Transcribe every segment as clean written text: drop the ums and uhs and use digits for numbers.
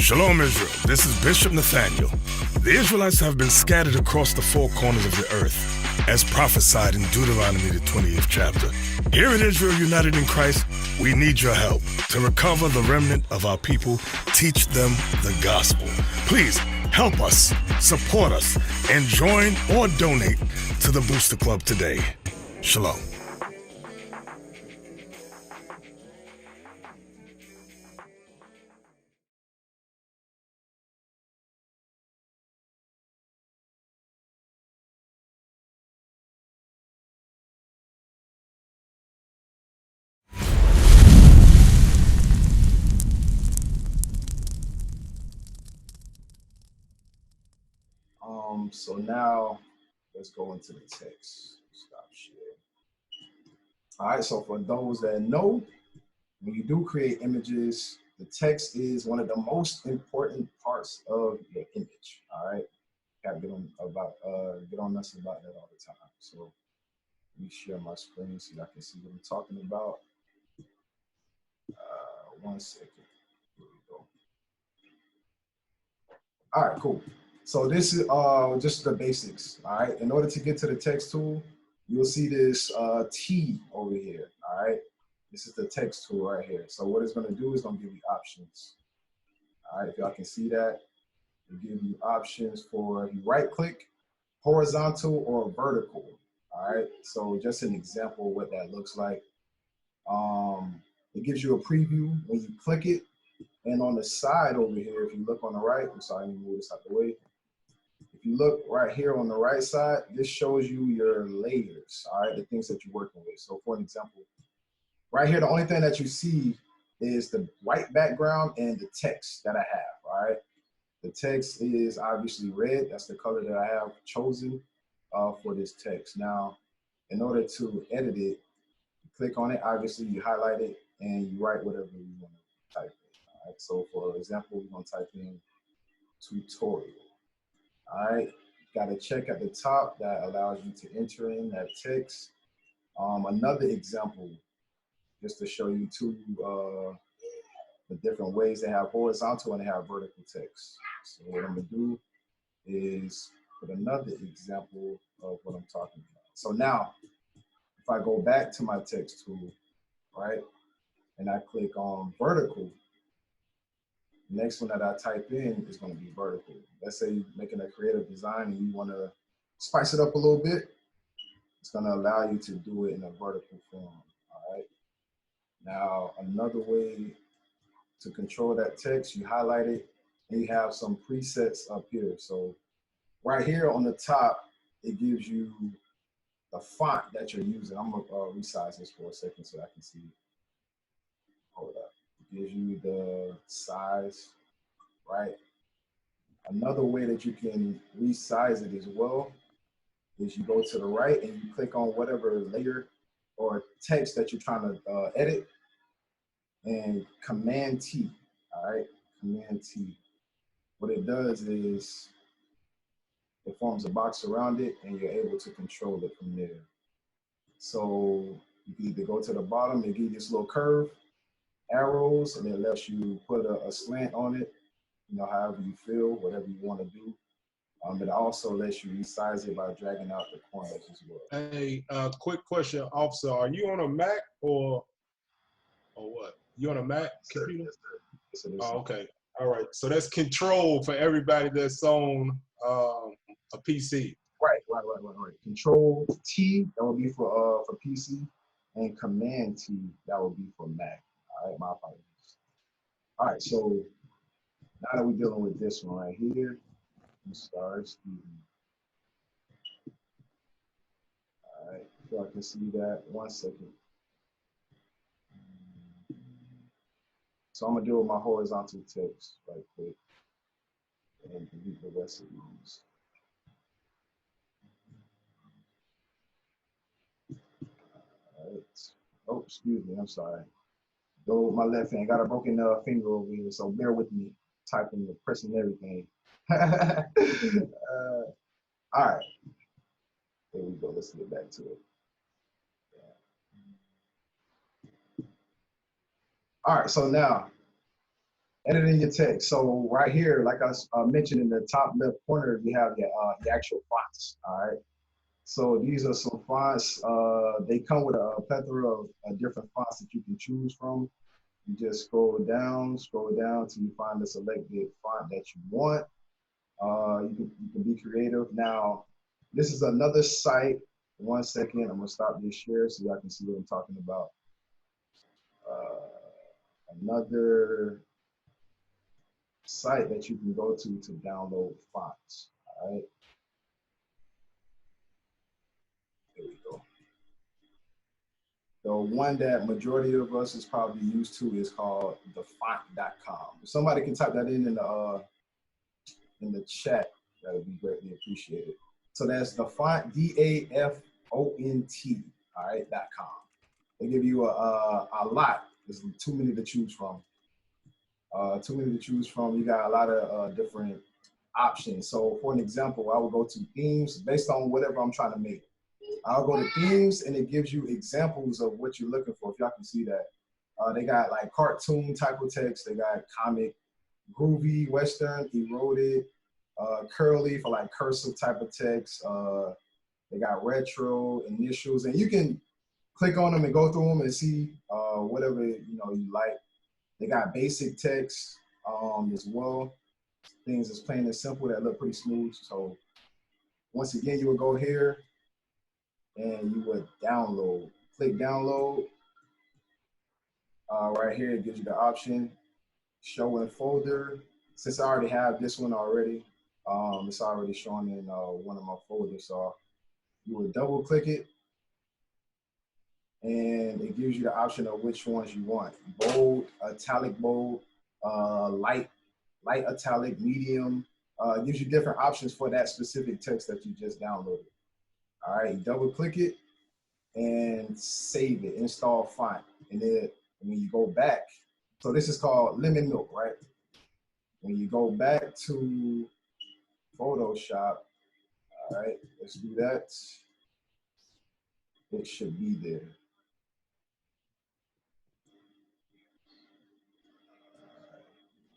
Shalom Israel, this is Bishop Nathaniel. The Israelites have been scattered across the four corners of the earth, as prophesied in Deuteronomy, the 28th chapter. Here in Israel United in Christ, we need your help to recover the remnant of our people, teach them the gospel. Please help us, support us, and join or donate to the Booster Club today. Shalom. So now let's go into the text. Stop sharing. All right, so for those that know, when you do create images, the text is one of the most important parts of your image. All right, gotta get on us about that all the time. So let me share my screen so y'all can see what I'm talking about. 1 second. Here we go. All right, cool. So this is just the basics. All right, in order to get to the text tool, you'll see this T over here. All right, this is the text tool right here. So what it's going to do is going to give you options. All right, if y'all can see that, it'll give you options for, if you right click, horizontal or vertical. All right, so just an example of what that looks like. It gives you a preview when you click it. And on the side over here, if you look on the right, I'm sorry, let me move this out the way. If you look right here on the right side, this shows you your layers, all right, the things that you're working with. So for an example, right here, the only thing that you see is the white background and the text that I have, all right? The text is obviously red. That's the color that I have chosen for this text. Now, in order to edit it, you click on it, obviously you highlight it, and you write whatever you want to type in, all right? So for example, we're gonna type in tutorial. All right, got a check at the top that allows you to enter in that text. Another example, just to show you the different ways they have horizontal and they have vertical text. So what I'm gonna do is put another example of what I'm talking about. So now, if I go back to my text tool, right, and I click on vertical, next one that I type in is going to be vertical. Let's say you're making a creative design and you want to spice it up a little bit. It's going to allow you to do it in a vertical form. All right. Now, another way to control that text, you highlight it and you have some presets up here. So right here on the top, it gives you the font that you're using. I'm going to resize this for a second so I can see. Hold up. It gives you the size, right? Another way that you can resize it as well is you go to the right and you click on whatever layer or text that you're trying to edit and Command T, all right? Command T. What it does is it forms a box around it and you're able to control it from there. So you can either go to the bottom and give this little curve, arrows, and it lets you put a slant on it, you know, however you feel, whatever you want to do. It also lets you resize it by dragging out the corners as well. Hey, quick question, officer. Are you on a Mac or what? You on a Mac computer? Yes, sir. Oh, okay. All right. So that's control for everybody that's on a PC. Right. Control T, that would be for PC, and Command T, that would be for Mac. All right, my apologies. All right, so now that we're dealing with this one right here, excuse me. All right, so I can see that. 1 second. So I'm gonna deal with my horizontal text right quick and delete the rest of these. All right. Oh, excuse me, I'm sorry. Go with my left hand. Got a broken finger over here, so bear with me. Typing and pressing everything. All right. There we go. Let's get back to it. Yeah. All right. So now, editing your text. So right here, like I mentioned in the top left corner, you have the actual fonts. All right. So these are some fonts. They come with a plethora of different fonts that you can choose from. You just scroll down till you find the selected font that you want. You can be creative. Now, this is another site. 1 second, I'm gonna stop this share so y'all can see what I'm talking about. Another site that you can go to download fonts. All right, there we go. The one that majority of us is probably used to is called thefont.com. If somebody can type that in the chat, that would be greatly appreciated. So that's the font, DAFONT, all right, .com. They give you a lot. There's too many to choose from. You got a lot of different options. So for an example, I will go to themes based on whatever I'm trying to make. I'll go to themes and it gives you examples of what you're looking for, if y'all can see that. They got like cartoon type of text. They got comic, groovy, western, eroded, curly for like cursive type of text. They got retro, initials, and you can click on them and go through them and see whatever you like. They got basic text as well. Things that's plain and simple that look pretty smooth. So once again, you would go here and you would download. Click download. Right here, it gives you the option, show in folder. Since I already have this one already, it's already showing in one of my folders. So you would double click it and it gives you the option of which ones you want. Bold, italic bold, light italic, medium. It gives you different options for that specific text that you just downloaded. All right, double click it and save it, install font. And then when you go back, so this is called lemon milk, right? When you go back to Photoshop, all right, let's do that. It should be there.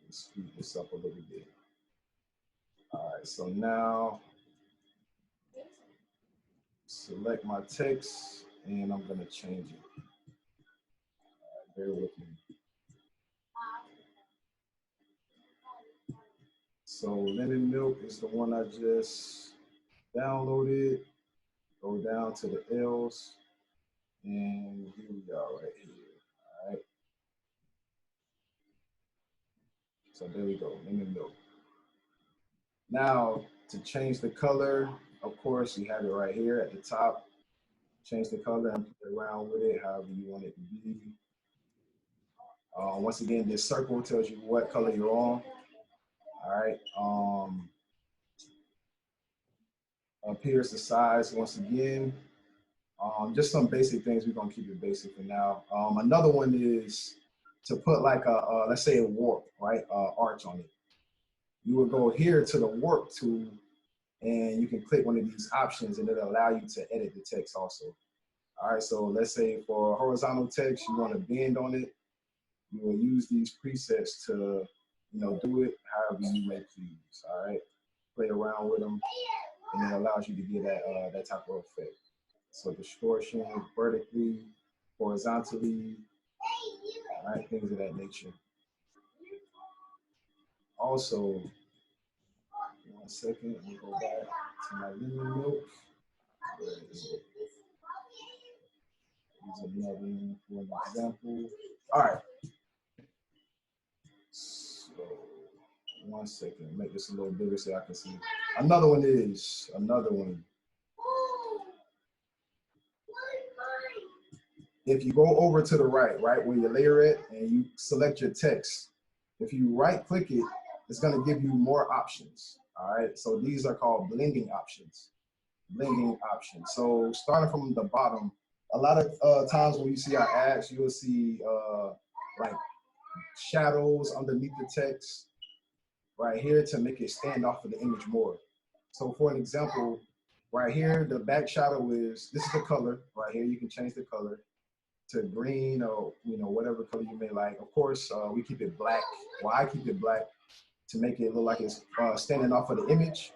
Let's speed this up a little bit. All right, so now select my text and I'm gonna change it. All right, bear with me. So lemon milk is the one I just downloaded. Go down to the L's and here we are right here. All right. So there we go, lemon milk. Now to change the color, of course, you have it right here at the top. Change the color and play around with it however you want it to be. Once again, this circle tells you what color you're on. All right. Up here's the size once again. Just some basic things. We're gonna keep it basic for now. Another one is to put like let's say a warp, right? Arch on it. You will go here to the warp tool and you can click one of these options and it'll allow you to edit the text also. All right, so let's say for horizontal text, you want to bend on it. You will use these presets to, do it however you may please. All right, play around with them, and it allows you to get that type of effect. So distortion, vertically, horizontally, all right, things of that nature. Also, 1 second, let me go back to my lemon milk. Here's another one for an example. All right. So 1 second, make this a little bigger so I can see. Another one. If you go over to the right where you layer it and you select your text, if you right click it, it's gonna give you more options. All right, so these are called blending options. So starting from the bottom, a lot of times when you see our ads, you will see like shadows underneath the text right here to make it stand off of the image more. So for an example, right here, the back shadow this is the color. Right here, you can change the color. to green or, whatever color you may like. Of course, we keep it black. Well, I keep it black to make it look like it's standing off of the image.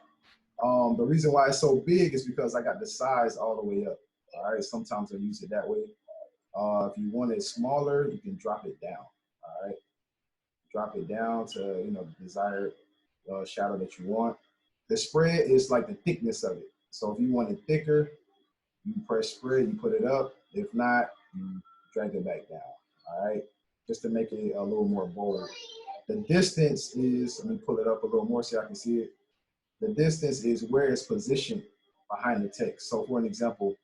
The reason why it's so big is because I got the size all the way up. All right, sometimes I use it that way. If you want it smaller, you can drop it down. All right, drop it down to the desired shadow that you want. The spread is like the thickness of it. So if you want it thicker, you press spread, you put it up. If not, you drag it back down. All right, just to make it a little more bold. The distance is, let me pull it up a little more so I can see it. The distance is where it's positioned behind the text. So for an example,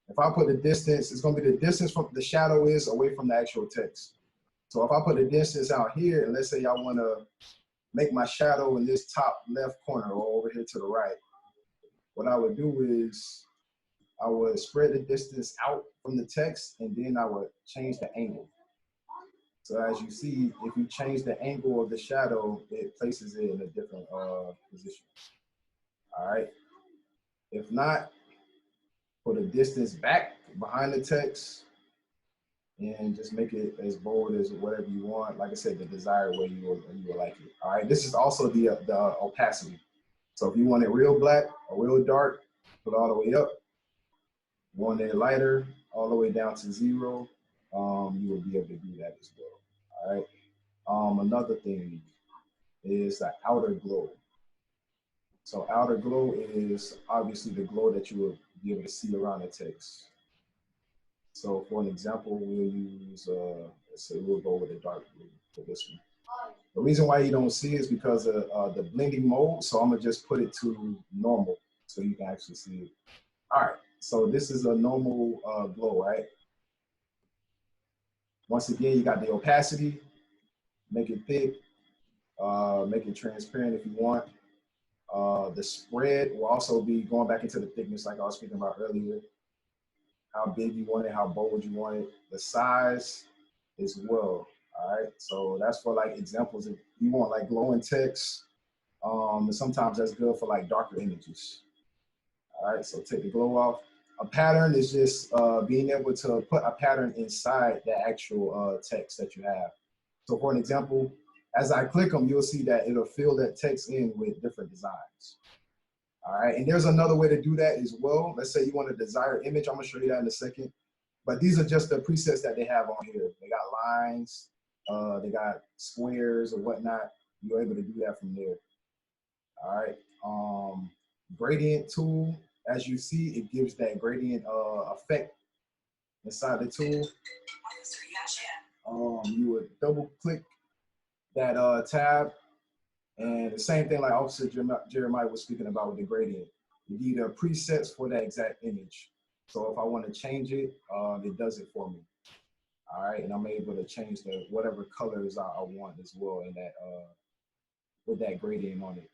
if I put the distance, it's going to be the distance from the shadow is away from the actual text. So if I put the distance out here, and let's say I want to make my shadow in this top left corner or over here to the right, what I would do is I would spread the distance out from the text, and then I would change the angle. So as you see, if you change the angle of the shadow, it places it in a different position. All right. If not, put a distance back behind the text and just make it as bold as whatever you want. Like I said, the desired way you will like it. All right. This is also the opacity. So if you want it real black or real dark, put it all the way up. Want it lighter, all the way down to 0. You will be able to do that as well. All right. Another thing is the outer glow. So outer glow is obviously the glow that you will be able to see around the text. So for an example, we'll use, let's say we'll go with a dark blue for this one. The reason why you don't see is because of the blending mode. So I'm gonna just put it to normal so you can actually see it. All right, so this is a normal glow, right? Once again, you got the opacity, make it thick, make it transparent if you want. The spread will also be going back into the thickness like I was speaking about earlier. How big you want it, how bold you want it, the size as well. All right, so that's for like examples. If you want like glowing text, and sometimes that's good for like darker images. All right, so take the glow off. A pattern is just being able to put a pattern inside the actual text that you have. So for an example, as I click them, you'll see that it'll fill that text in with different designs. All right, and there's another way to do that as well. Let's say you want a desired image. I'm gonna show you that in a second. But these are just the presets that they have on here. They got lines, they got squares or whatnot. You're able to do that from there. All right, gradient tool. As you see, it gives that gradient effect inside the tool. You would double click that tab. And the same thing like Officer Jeremiah was speaking about with the gradient. You need presets for that exact image. So if I want to change it, it does it for me. All right, and I'm able to change the whatever colors I want as well in that with that gradient on it.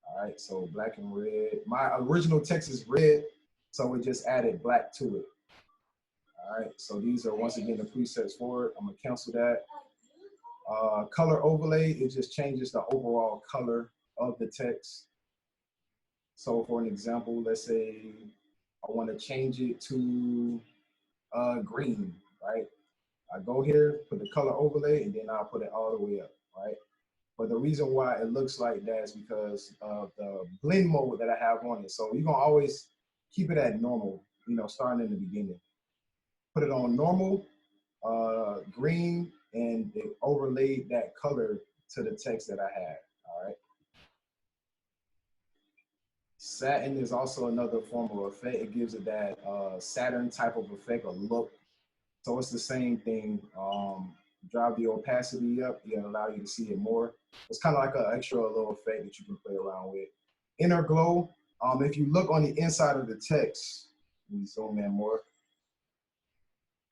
All right, so black and red. My original text is red, so we just added black to it. All right, so these are once again the presets for it. I'm gonna cancel that. Color overlay, it just changes the overall color of the text. So for an example, let's say I want to change it to green, right? I go here, put the color overlay, and then I'll put it all the way up, right? But the reason why it looks like that is because of the blend mode that I have on it. So you're gonna always keep it at normal, starting in the beginning. Put it on normal, green, and it overlaid that color to the text that I had, all right? Satin is also another form of effect. It gives it that Saturn type of effect or look. So it's the same thing. Drive the opacity up, it'll allow you to see it more. It's kind of like an extra little effect that you can play around with. Inner glow, if you look on the inside of the text, let me zoom in more.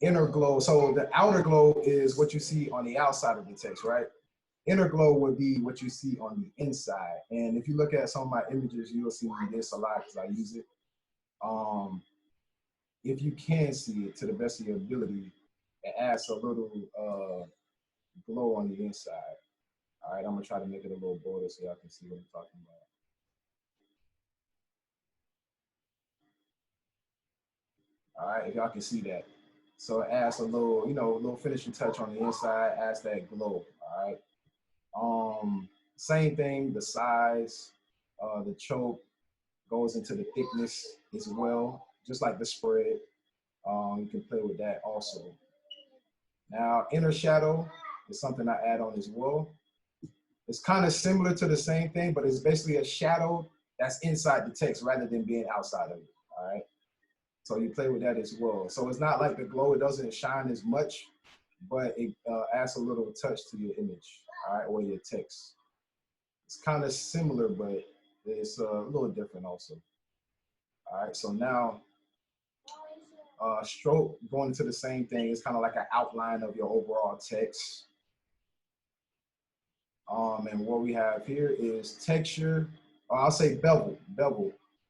Inner glow, so the outer glow is what you see on the outside of the text, right? Inner glow would be what you see on the inside. And if you look at some of my images, you'll see this a lot because I use it. If you can see it to the best of your ability, it adds a little glow on the inside. All right, I'm gonna try to make it a little bolder so y'all can see what I'm talking about. All right, if y'all can see that. So it adds a little, you know, a little finishing touch on the inside, adds that glow, all right? Same thing, the size, the choke goes into the thickness as well, just like the spread. You can play with that also. Now, inner shadow is something I add on as well. It's kind of similar to the same thing, but it's basically a shadow that's inside the text rather than being outside of it, all right? So you play with that as well. So it's not like the glow, it doesn't shine as much, but it adds a little touch to your image, all right, or your text. It's kind of similar, but it's a little different also. All right, so now stroke going into the same thing. It's kind of like an outline of your overall text. And what we have here is texture, or I'll say bevel.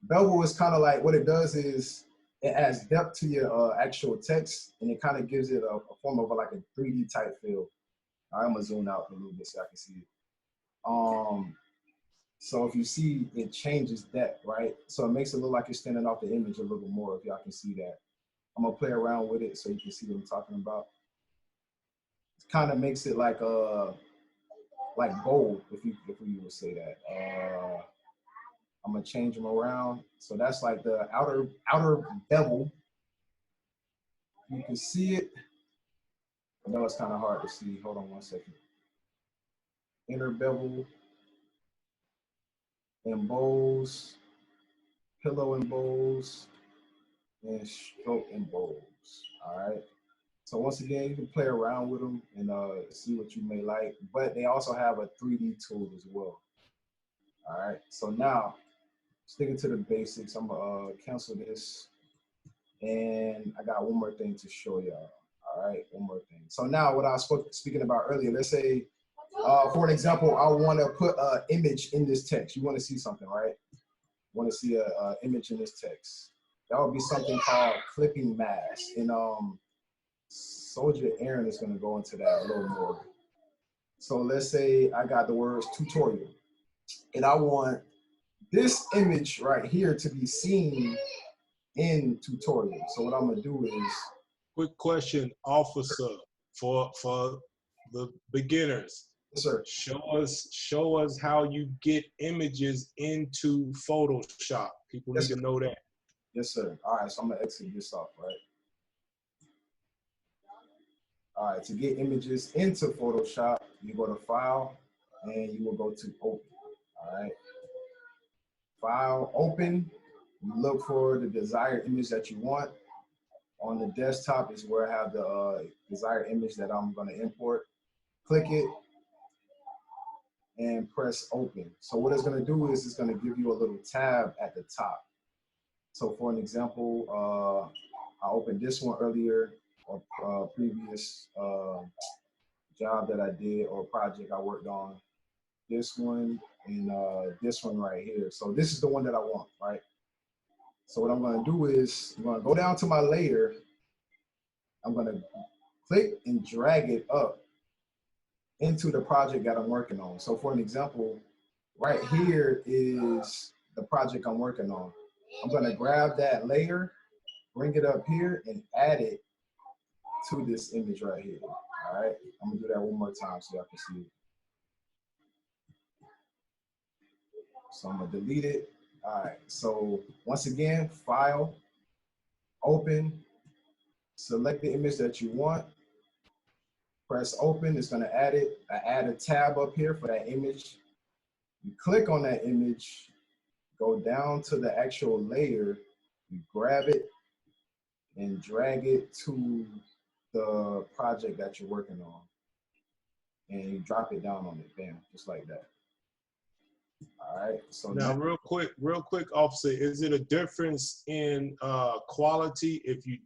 Bevel is kind of like, what it does is it adds depth to your actual text, and it kind of gives it a form of like a 3D type feel. I'm gonna zoom out a little bit so I can see it. So if you see, it changes depth, right? So it makes it look like it's standing off the image a little more, if y'all can see that. I'm gonna play around with it so you can see what I'm talking about. It kind of makes it like bold, if you would say that. I'm gonna change them around. So that's like the outer bevel. You can see it. I know it's kind of hard to see. Hold on one second. Inner bevel, embols, pillow embols, and stroke embols. All right. So once again, you can play around with them and see what you may like. But they also have a 3D tool as well. All right. So now, sticking to the basics, I'm gonna cancel this, and I got one more thing to show y'all. All right, one more thing. So now, what I was speaking about earlier, let's say, for an example, I want to put an image in this text. You want to see something, right? You want to see an image in this text. That would be something called clipping mask. And Soldier Aaron is going to go into that a little more. So let's say I got the words tutorial, and I want this image right here to be seen in tutorial. So what I'm gonna do is, Quick question, officer, for the beginners. yes, sir. Show us how you get images into Photoshop. People need to know that. Yes, sir. All right, so I'm gonna exit this off, right? All right, to get images into Photoshop, you go to File, and you will go to Open. All right. File, Open. You look for the desired image that you want. On the desktop is where I have the desired image that I'm going to import. Click it and press Open. So what it's going to do is it's going to give you a little tab at the top. So for an example, I opened this one earlier, or previous job that I did or project I worked on. This one and this one right here. So this is the one that I want, right? So what I'm going to do is I'm going to go down to my layer. I'm going to click and drag it up into the project that I'm working on. So for an example, right here is the project I'm working on. I'm going to grab that layer, bring it up here, and add it to this image right here. All right, I'm going to do that one more time so y'all can see it. So I'm going to delete it. All right, so once again, File, Open, select the image that you want, press Open. It's going to add it. I add a tab up here for that image. You click on that image, go down to the actual layer, you grab it and drag it to the project that you're working on, and you drop it down on it, bam, just like that. All right, so now real quick, officer, is it a difference in quality if you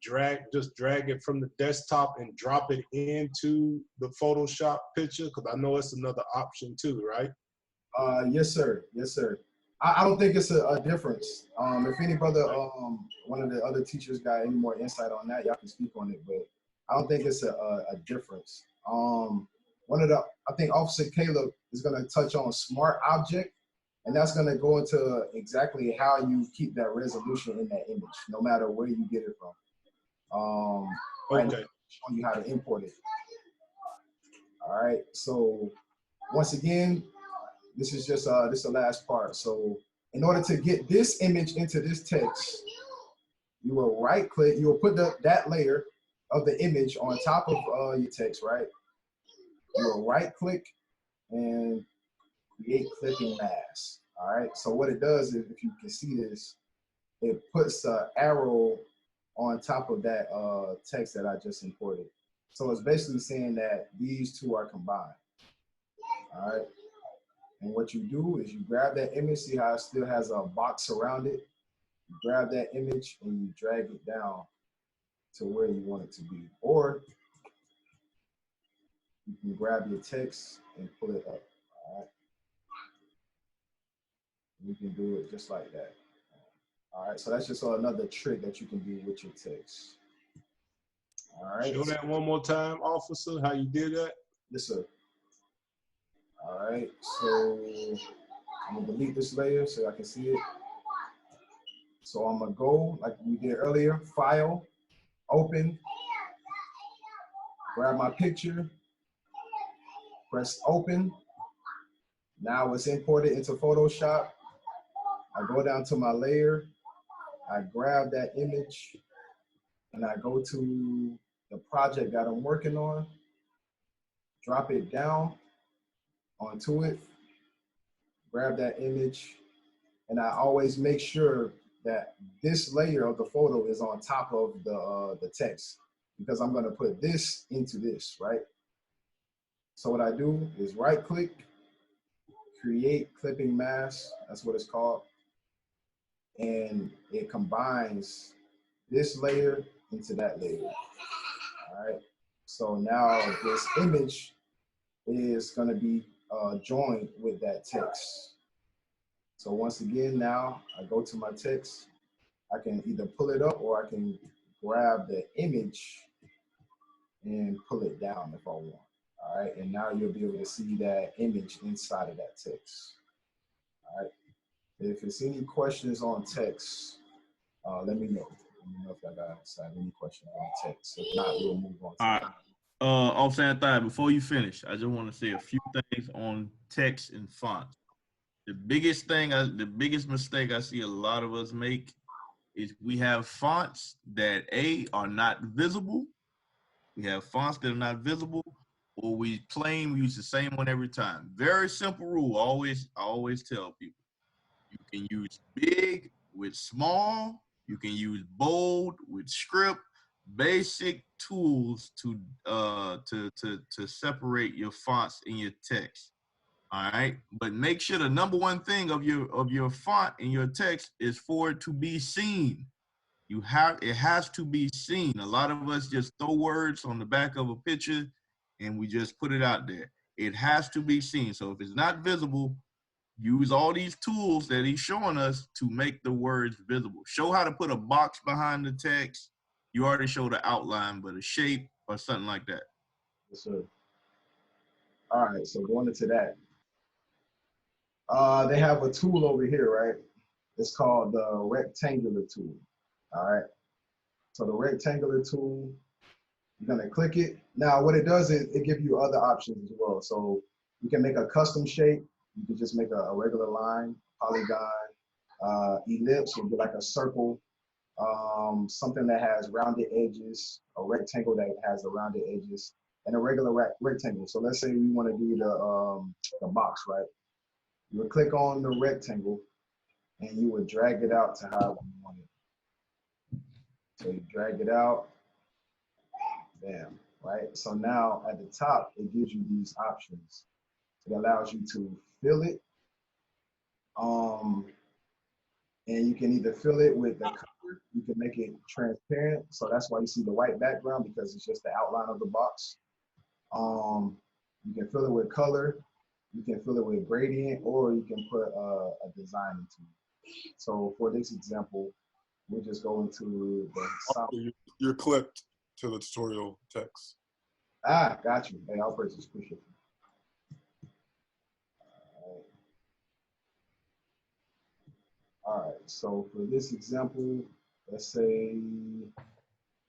just drag it from the desktop and drop it into the Photoshop picture? Because I know it's another option too, right? Yes, sir. Yes, sir. I don't think it's a difference. If any brother, one of the other teachers got any more insight on that, y'all can speak on it, but I don't think it's a difference. I think Officer Caleb is gonna touch on Smart Object, and that's gonna go into exactly how you keep that resolution in that image, no matter where you get it from. Right now, Okay. showing you how to import it. All right. So once again, this is just this is the last part. So in order to get this image into this text, you will right click. You will put that layer of the image on top of your text, right? You will right click and create clipping mask. All right. So what it does is, if you can see this, it puts an arrow on top of that text that I just imported. So it's basically saying that these two are combined. All right. And what you do is you grab that image, see how it still has a box around it. You grab that image and you drag it down to where you want it to be. Or you can grab your text and pull it up. All right. You can do it just like that. All right. So that's just another trick that you can do with your text. All right. Show that one more time, officer, how you did that. Yes, sir. All right. So I'm gonna delete this layer so I can see it. So I'm gonna go like we did earlier, file, open, grab my picture, press open. Now it's imported into Photoshop. I go down to my layer, I grab that image, and I go to the project that I'm working on, drop it down onto it, grab that image, and I always make sure that this layer of the photo is on top of the text, because I'm gonna put this into this, right? So what I do is right click, create clipping mask, that's what it's called. And it combines this layer into that layer, all right? So now this image is gonna be joined with that text. So once again, now I go to my text, I can either pull it up or I can grab the image and pull it down if I want. All right, and now you'll be able to see that image inside of that text. All right, if there's any questions on text, let me know. Let me know if y'all guys have any questions on text. If not, we'll move on. All right. Offset thigh, before you finish, I just want to say a few things on text and fonts. The biggest mistake I see a lot of us make is we have fonts that are not visible. We have fonts that are not visible, or we use the same one every time. Very simple rule. I always tell people, you can use big with small. You can use bold with script. Basic tools to separate your fonts in your text. All right, but make sure the number one thing of your font in your text is for it to be seen. It has to be seen. A lot of us just throw words on the back of a picture and we just put it out there. It has to be seen. So if it's not visible, use all these tools that he's showing us to make the words visible. Show how to put a box behind the text. You already showed the outline, but a shape or something like that. Yes, sir. All right, so going into that, they have a tool over here, right? It's called the rectangular tool. All right. So the rectangular tool, you're gonna click it. Now what it does is it gives you other options as well. So you can make a custom shape. You can just make a regular line, polygon, ellipse would be like a circle, something that has rounded edges, a rectangle that has the rounded edges, and a regular rectangle. So let's say we want to do the box, right? You would click on the rectangle and you would drag it out to however you want it. So you drag it out, bam, right? So now at the top, it gives you these options. It allows you to fill it, and you can either fill it with the color, you can make it transparent. So that's why you see the white background, because it's just the outline of the box. You can fill it with color, you can fill it with gradient, or you can put a design into it. So for this example, we'll just go into the You're clipped to the tutorial text. Ah, got you. Hey, I'll purchase. Appreciate it. All right. So for this example, let's say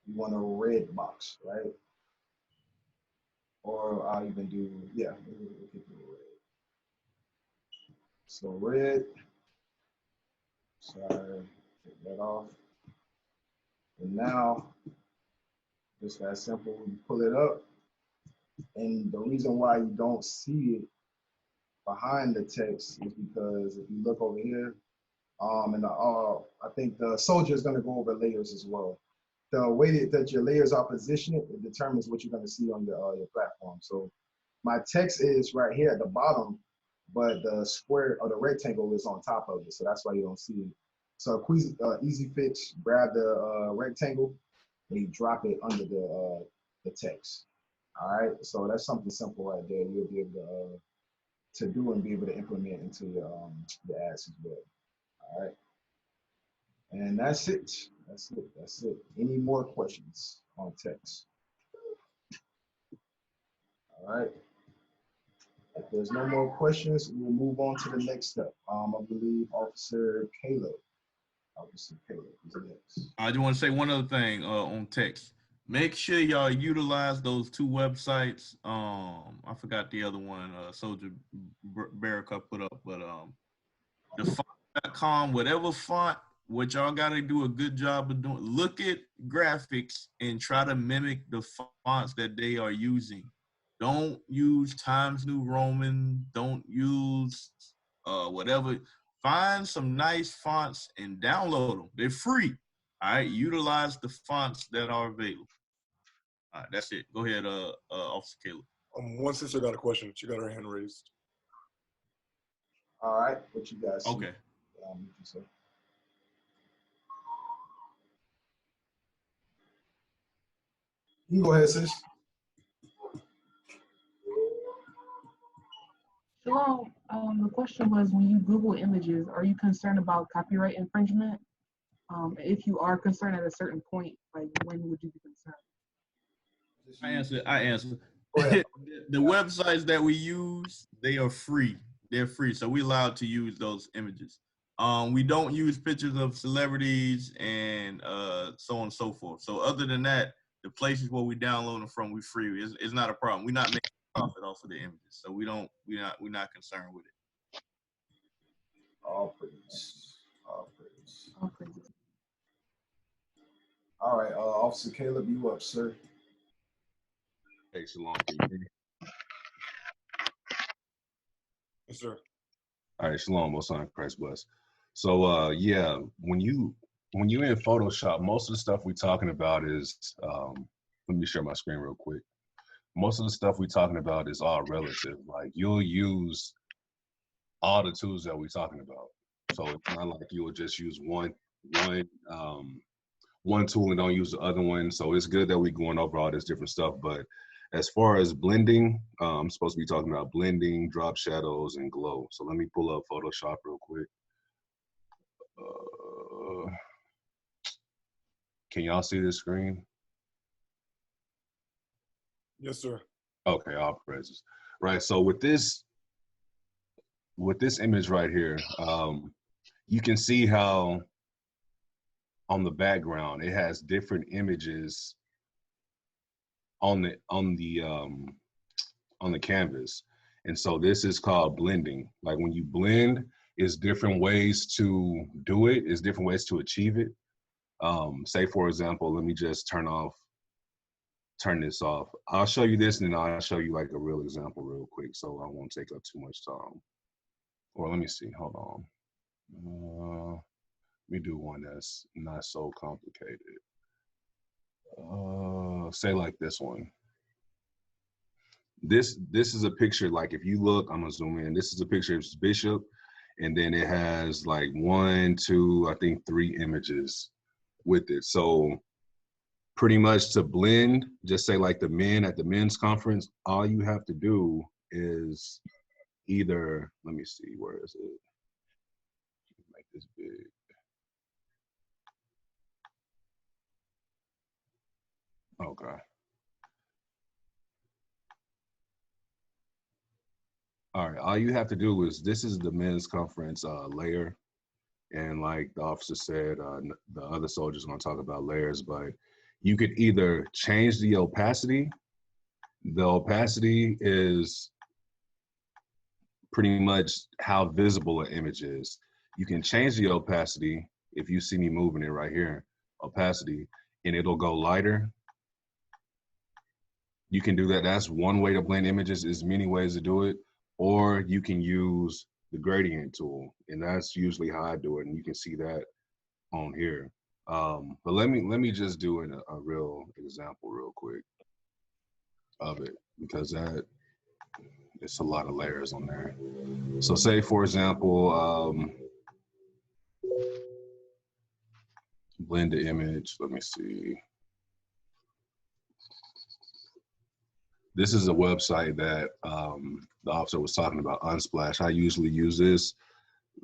You want a red box, right? Or I'll even do, yeah, we can do red. So red, sorry, take that off. And now, just that simple, you pull it up. And the reason why you don't see it behind the text is because if you look over here, and I think the soldier is going to go over layers as well. The way that your layers are positioned, it determines what you're going to see on your platform. So my text is right here at the bottom, but the square or the rectangle is on top of it. So that's why you don't see it. So easy fix, grab the rectangle and you drop it under the text. All right, so that's something simple right there. You'll be able to do and be able to implement into your ads as well. All right, and that's it. That's it. That's it. Any more questions on text? All right. If there's no more questions, we'll move on to the next step. I believe Officer Caleb. Officer Caleb is next. I just want to say one other thing on text. Make sure y'all utilize those two websites. I forgot the other one. Soldier Barracuda put up, but the font.com, whatever font, what y'all got to do a good job of doing. Look at graphics and try to mimic the fonts that they are using. Don't use Times New Roman. Don't use whatever. Find some nice fonts and download them. They're free. All right. Utilize the fonts that are available. All right. That's it. Go ahead, Officer Caleb. One sister got a question. She got her hand raised. All right. What you guys see? Okay. You go ahead, sis. Shalom. The question was, when you Google images, are you concerned about copyright infringement? If you are concerned at a certain point, like when would you be concerned? I answer. The websites that we use, they are free. They're free, so we're allowed to use those images. We don't use pictures of celebrities and so on and so forth. So other than that, the places where we download them from, we're free. It's not a problem. We're not making profit off of the images, so we're not concerned with it. All praise. All praise. All praises. All right, Officer Caleb, you up, sir? Hey, shalom. Can you hear me? Yes, sir. All right, shalom. Most on Christ bless. So, yeah, when you in Photoshop, most of the stuff we're talking about is, let me share my screen real quick. Most of the stuff we're talking about is all relative. Like, you'll use all the tools that we're talking about. So it's not like you'll just use one tool and don't use the other one. So it's good that we're going over all this different stuff. But as far as blending, I'm supposed to be talking about blending, drop shadows, and glow. So let me pull up Photoshop real quick. Can y'all see this screen? Yes, sir. Okay, all praises. Right, so with this image right here, you can see how on the background it has different images on the canvas. And so this is called blending. Like when you blend, it's different ways to do it, it's different ways to achieve it. Say for example, let me just turn this off. I'll show you this and then I'll show you like a real example real quick so I won't take up too much time. Or let me see, hold on. Let me do one that's not so complicated. Say like this one. This is a picture, like if you look, I'm gonna zoom in. This is a picture of Bishop, and then it has like 1, 2, I think 3 images with it. So pretty much to blend, just say like the men at the men's conference, all you have to do is either, let me see, where is it? Make this big. Okay. All right, all you have to do is, this is the men's conference layer. And like the officer said, the other soldiers are gonna talk about layers, but You could either change the opacity. The opacity is pretty much how visible an image is. You can change the opacity if you see me moving it right here, opacity, and it'll go lighter. You can do that. That's one way to blend images. There's many ways to do it. Or you can use the gradient tool, and that's usually how I do it. And you can see that on here. But let me just do a real example real quick of it, because that it's a lot of layers on there. So say for example, blend the image. Let me see. This is a website that the officer was talking about, Unsplash. I usually use this.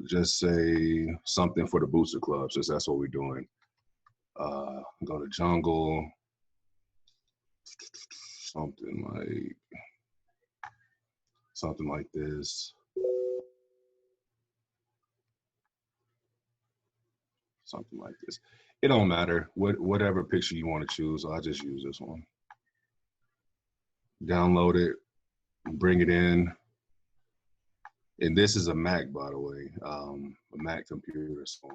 Just say something for the booster club, since that's what we're doing. Go to jungle, something like this. Something like this. It don't matter. Whatever picture you want to choose, I'll just use this one. Download it, bring it in. And this is a Mac, by the way, a Mac computer. So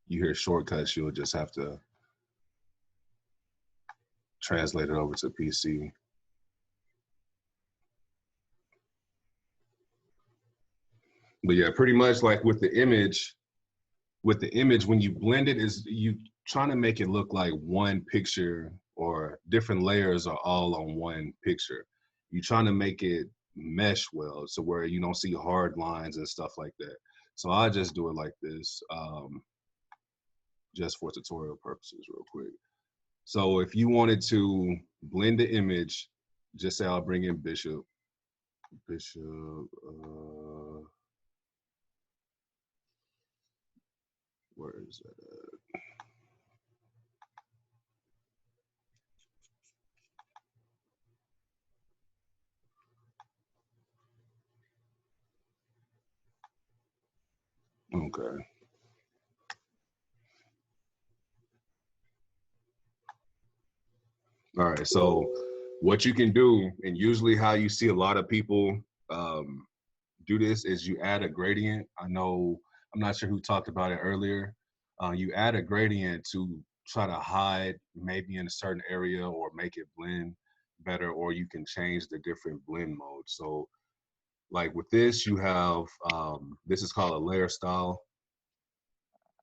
you hear shortcuts, you'll just have to translate it over to PC. But yeah, pretty much like with the image, when you blend it, is you trying to make it look like one picture, or different layers are all on one picture. You're trying to make it mesh well, so where you don't see hard lines and stuff like that. So I just do it like this, just for tutorial purposes real quick. So if you wanted to blend the image, just say I'll bring in Bishop, where is that at? Okay. All right, so what you can do, and usually how you see a lot of people do this, is you add a gradient. I'm not sure who talked about it earlier. You add a gradient to try to hide maybe in a certain area or make it blend better, or you can change the different blend modes. So like with this, you have, this is called a layer style,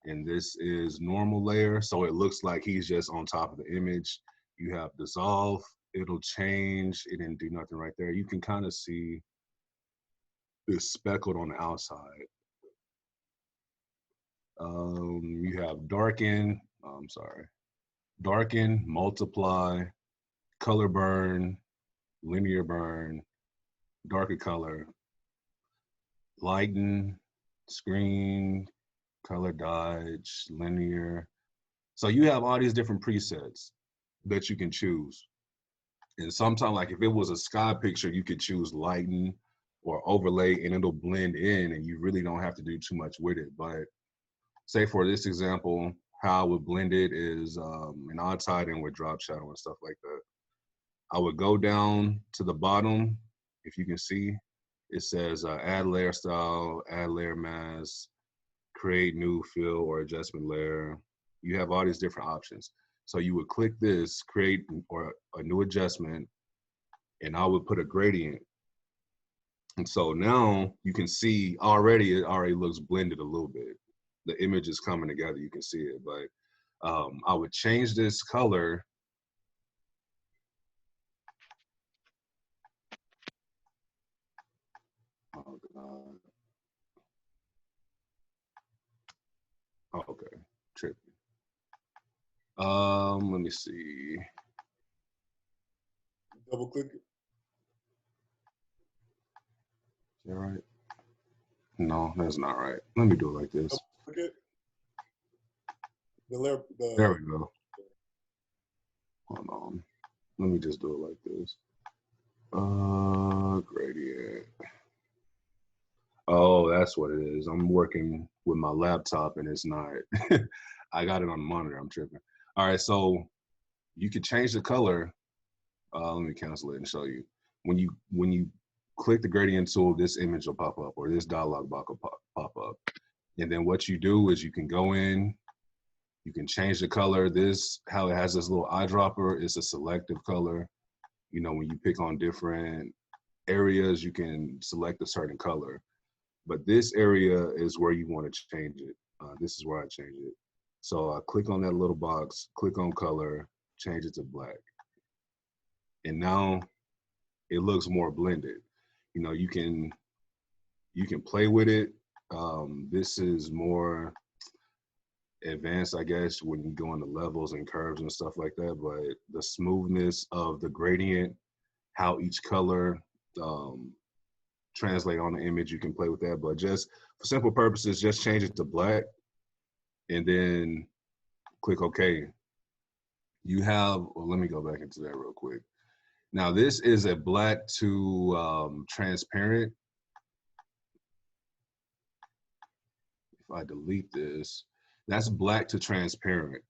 and this is normal layer. So it looks like he's just on top of the image. You have dissolve, it'll change, it didn't do nothing right there. You can kind of see it's speckled on the outside. You have darken, darken, multiply, color burn, linear burn, darker color, lighten, screen, color dodge, linear. So you have all these different presets that you can choose. And sometimes, like if it was a sky picture, you could choose lighten or overlay, and it'll blend in, and you really don't have to do too much with it. But say for this example, how I would blend it is, and I'll tie it in with drop shadow and stuff like that. I would go down to the bottom. If you can see, it says add layer style, add layer mask, create new fill or adjustment layer. You have all these different options. So you would click this, create or a new adjustment, and I would put a gradient. And so now you can see already, it already looks blended a little bit. The image is coming together, you can see it. But I would change this color. Oh God. Oh, okay, trippy. Let me see. Double click it. Is that right? No, that's not right. Let me do it like this. Double click it. The layer. There we go. Hold on. Let me just do it like this. Gradient. Oh, that's what it is. I'm working with my laptop and it's not. I got it on the monitor. I'm tripping. All right, so you could change the color. Let me cancel it and show you. When you click the gradient tool, this image will pop up, or this dialog box will pop up. And then what you do is you can go in, you can change the color. This, how it has this little eyedropper, is a selective color. You know, when you pick on different areas, you can select a certain color. But this area is where you want to change it. This is where I change it. So I click on that little box, click on color, change it to black. And now it looks more blended. You know, you can play with it. This is more advanced, I guess, when you go into levels and curves and stuff like that. But the smoothness of the gradient, how each color translate on the image, you can play with that. But just for simple purposes, just change it to black and then click OK. You have, well, let me go back into that real quick. Now this is a black to transparent. If I delete this, that's black to transparent,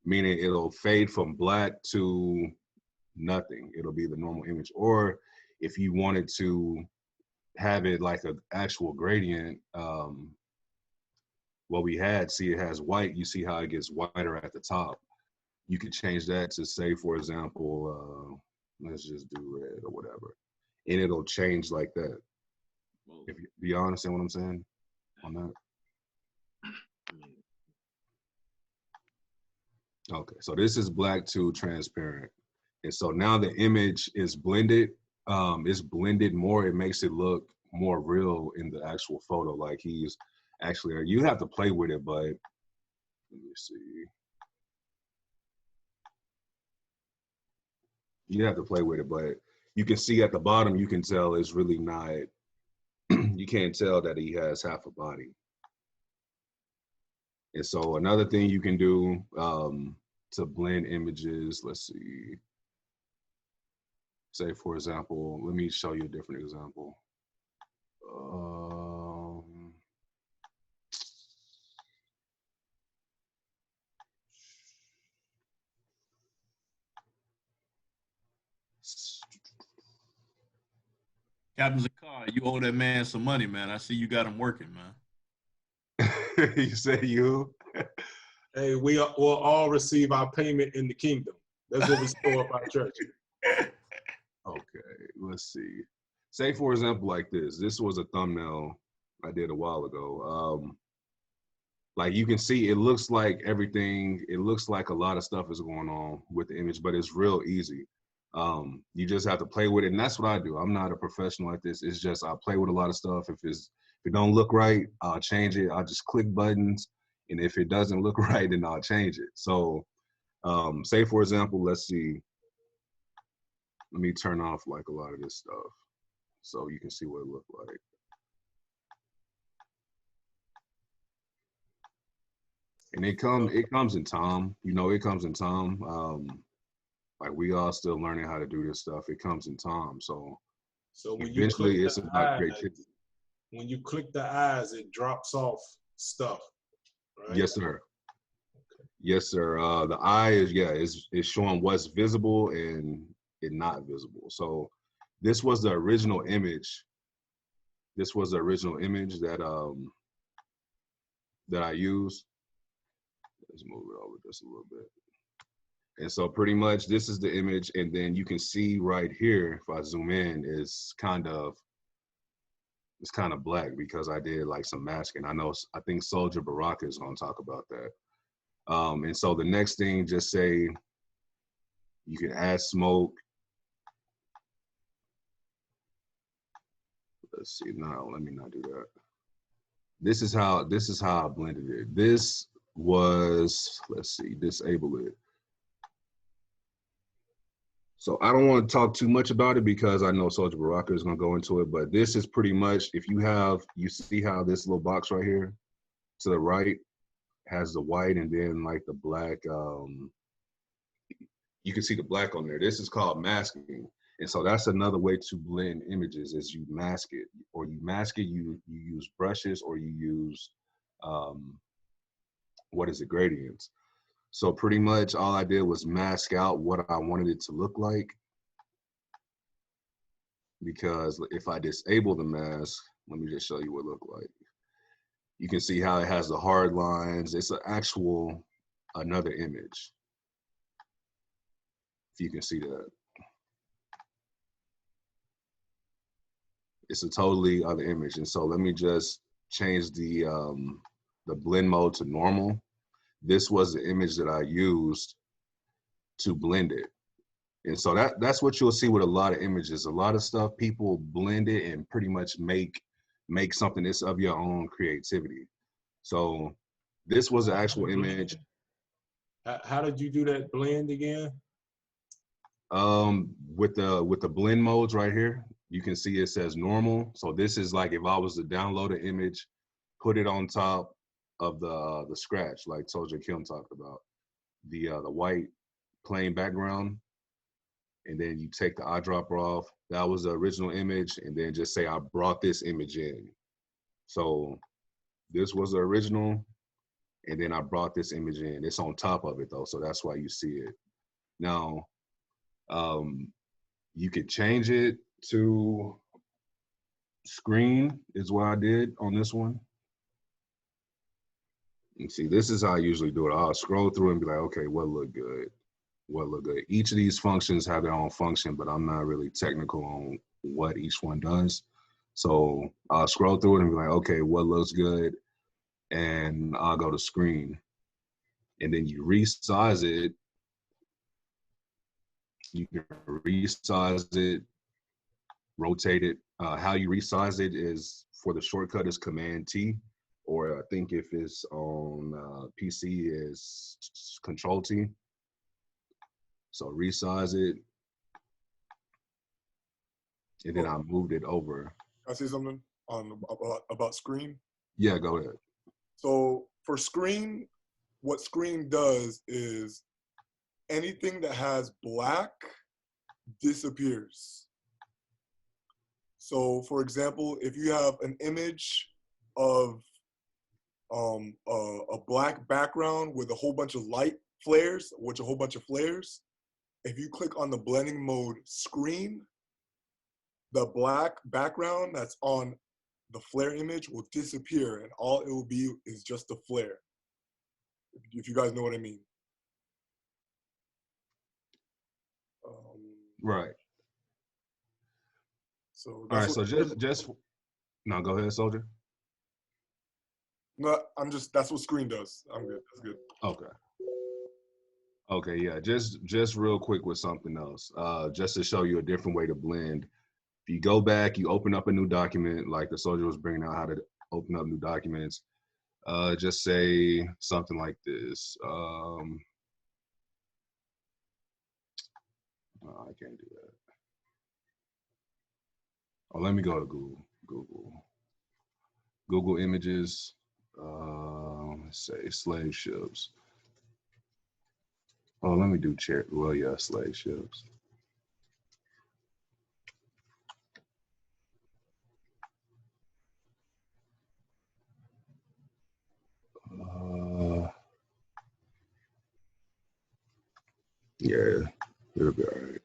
meaning it'll fade from black to nothing. It'll be the normal image. Or if you wanted to have it like an actual gradient, what we had, see it has white, you see how it gets whiter at the top. You could change that to, say, for example, let's just do red or whatever. And it'll change like that. If you, do y'all understand what I'm saying on that? Okay, so this is black to transparent. And so now the image is blended. It's blended more. It makes it look more real in the actual photo. Like he's actually, you have to play with it, but let me see. You have to play with it, but you can see at the bottom, you can tell it's really not, you can't tell that he has half a body. And so another thing you can do to blend images, let's see. Say, for example, let me show you a different example. Captain Zakar, you owe that man some money, man. I see you got him working, man. You say you? Hey, we will all receive our payment in the kingdom. That's what we store up our treasure. Okay, let's see. Say, for example, like this. This was a thumbnail I did a while ago. Like you can see, it looks like everything, it looks like a lot of stuff is going on with the image, but it's real easy. You just have to play with it, and that's what I do. I'm not a professional at this. It's just I play with a lot of stuff. If it don't look right, I'll change it. I'll just click buttons, and if it doesn't look right, then I'll change it. So, say for example, let's see. Let me turn off like a lot of this stuff, so you can see what it looked like. And it comes in time. You know, it comes in time. Like we all still learning how to do this stuff. It comes in time. So when eventually you it's about creativity. When you click the eyes, it drops off stuff, right? Yes, sir. Okay. Yes, sir. The eye is, yeah, is showing what's visible and not visible. So this was the original image. This was the original image that that I used. Let's move it over just a little bit. And so pretty much this is the image, and then you can see right here, if I zoom in, it's kind of black because I did like some masking. I think Soldier Baraka is gonna talk about that. And so the next thing, just say, you can add smoke. Let's see, no, let me not do that. This is how I blended it. This was, let's see, disable it. So I don't want to talk too much about it because I know Soldier Baraka is going to go into it, but this is pretty much, if you see how this little box right here to the right has the white and then like the black, you can see the black on there. This is called masking. And so that's another way to blend images is you mask it, or you mask it, you use brushes, or you use, gradients. So pretty much all I did was mask out what I wanted it to look like. Because if I disable the mask, let me just show you what it looked like. You can see how it has the hard lines. It's an actual, another image. If you can see that. It's a totally other image. And so let me just change the blend mode to normal. This was the image that I used to blend it. And so that's what you'll see with a lot of images. A lot of stuff, people blend it and pretty much make something that's of your own creativity. So this was an actual image. How did you do that blend again? With the blend modes right here, you can see it says normal. So this is like if I was to download an image, put it on top of the scratch, like Soldier Kim talked about, the white plain background. And then you take the eyedropper off. That was the original image. And then just say I brought this image in. So this was the original. And then I brought this image in. It's on top of it though. So that's why you see it. Now, you could change it to screen is what I did on this one. You see, this is how I usually do it. I'll scroll through and be like, okay, what look good? What look good? Each of these functions have their own function, but I'm not really technical on what each one does. So I'll scroll through it and be like, okay, what looks good? And I'll go to screen. And then you resize it. You can resize it, rotate it. How you resize it is, for the shortcut is Command T, or I think if it's on PC is Control T. So resize it, and then I moved it over. Can I say something on about screen? Yeah, go ahead. So for screen, what screen does is anything that has black disappears. So for example, if you have an image of a black background with a whole bunch of light flares, if you click on the blending mode screen, the black background that's on the flare image will disappear, and all it will be is just the flare. If you guys know what I mean. Right. So all right. So just no. Go ahead, Soldier. No, that's what screen does. I'm good. That's good. Okay. Okay, yeah, just real quick with something else, just to show you a different way to blend. If you go back, you open up a new document, like the Soldier was bringing out how to open up new documents. Just say something like this. No, I can't do that. Oh, let me go to Google Images. Let's say slave ships. Oh, let me do slave ships. Yeah, it'll be all right.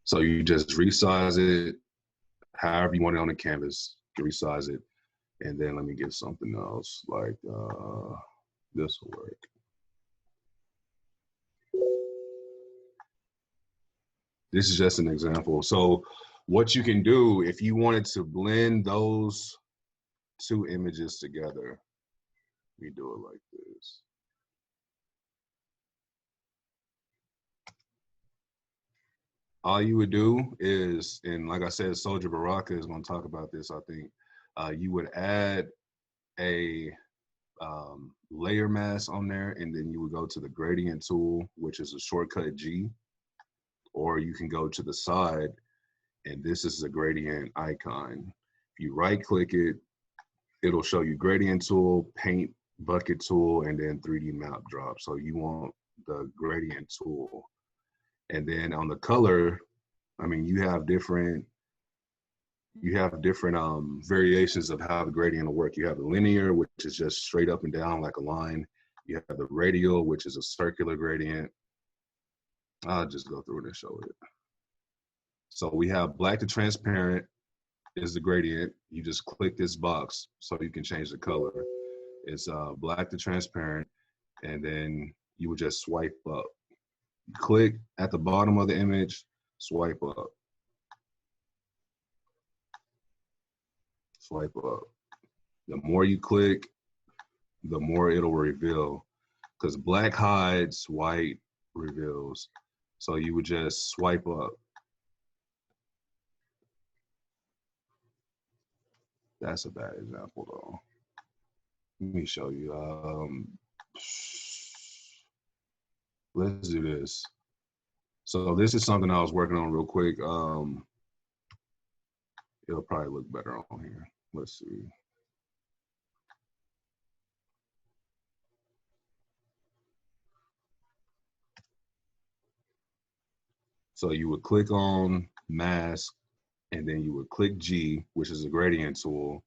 So you just resize it however you want it on the canvas. You can resize it, and then let me get something else like this will work. This is just an example. So what you can do if you wanted to blend those two images together, we do it like this. All you would do is, and like I said, Soldier Baraka is going to talk about this, I think, you would add a layer mask on there, and then you would go to the gradient tool, which is a shortcut G, or you can go to the side, and this is the gradient icon. If you right click it, it'll show you gradient tool, paint bucket tool, and then 3D map drop. So you want the gradient tool. And then on the color, I mean, you have different you have different variations of how the gradient will work. You have the linear, which is just straight up and down like a line. You have the radial, which is a circular gradient. I'll just go through it and show it. So we have black to transparent is the gradient. You just click this box so you can change the color. It's black to transparent, and then you would just swipe up. Click at the bottom of the image, swipe up. Swipe up. The more you click, the more it'll reveal, because black hides, white reveals. So you would just swipe up. That's a bad example though. Let me show you. Let's do this. So this is something I was working on real quick. It'll probably look better on here. Let's see. So you would click on mask, and then you would click G, which is a gradient tool.